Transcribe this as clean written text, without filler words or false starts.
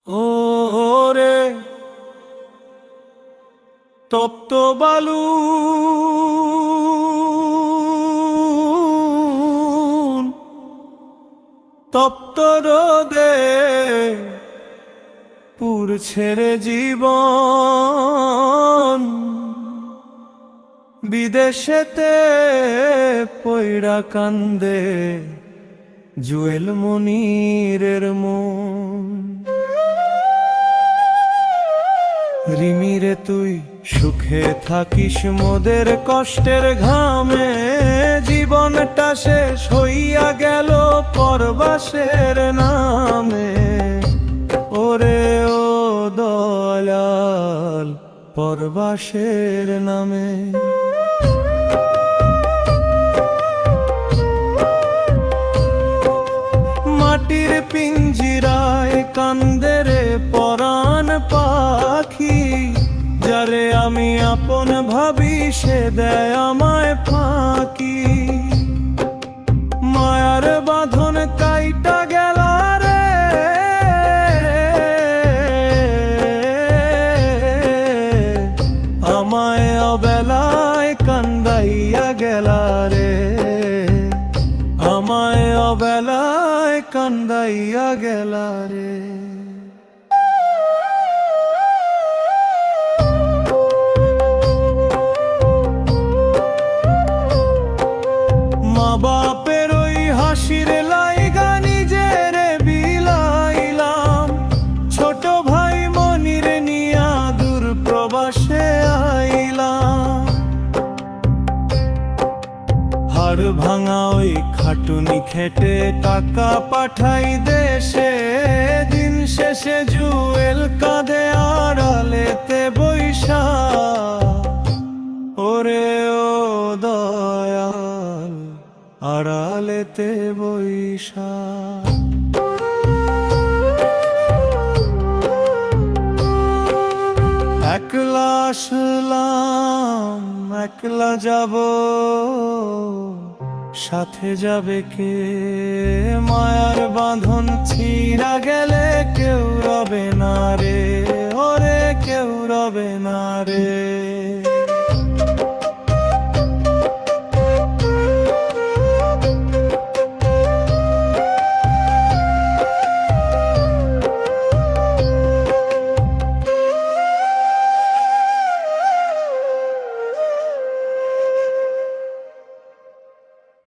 ও রে তপ্ত বালু তপ্ত রোদে পুড়ছে রে জীবন বিদেশেতে পয়রা কান্দে জুয়েল মনিরের মন। রিমিরে তুই সুখে থাকিস মোদের কষ্টের ঘামে, জীবনটা শেষ হইয়া গেল পরবাসের নামে। ওরে ও দয়াল পরবাসের নামে। মাটির পিঞ্জিরায় কান্দে রে পরাণ পাখি, যারে আমি আপন ভাবি সে দেয় আমায় ফাঁকি। মায়ার বাঁধন কাইটা গেল রে, আমায় অবেলায় কান্দাইয়া গেল রে, আমায় অবেলায় কান্দাইয়া গেল রে। মা বাপের ওই হাসির লাইগা নিজের বিলাইলাম, ছোট ভাই মনির নিয়া দূর প্রবাসে আইলাম। হাড় ভাঙা ওই খাটুনি খেটে টাকা পাঠাই দেশে, দিন শেষে জুয়েল কাঁধে আড়ালেতে বৈশা। ওরে ও দয়াল আড়ালেতে বৈশা। একলা আসলাম একলা যাব, সাথে যাবে কে? মায়ার বাঁধন ছিঁড়া গেলে কেউ রবে না রে, ওরে কেউ রবে না রে।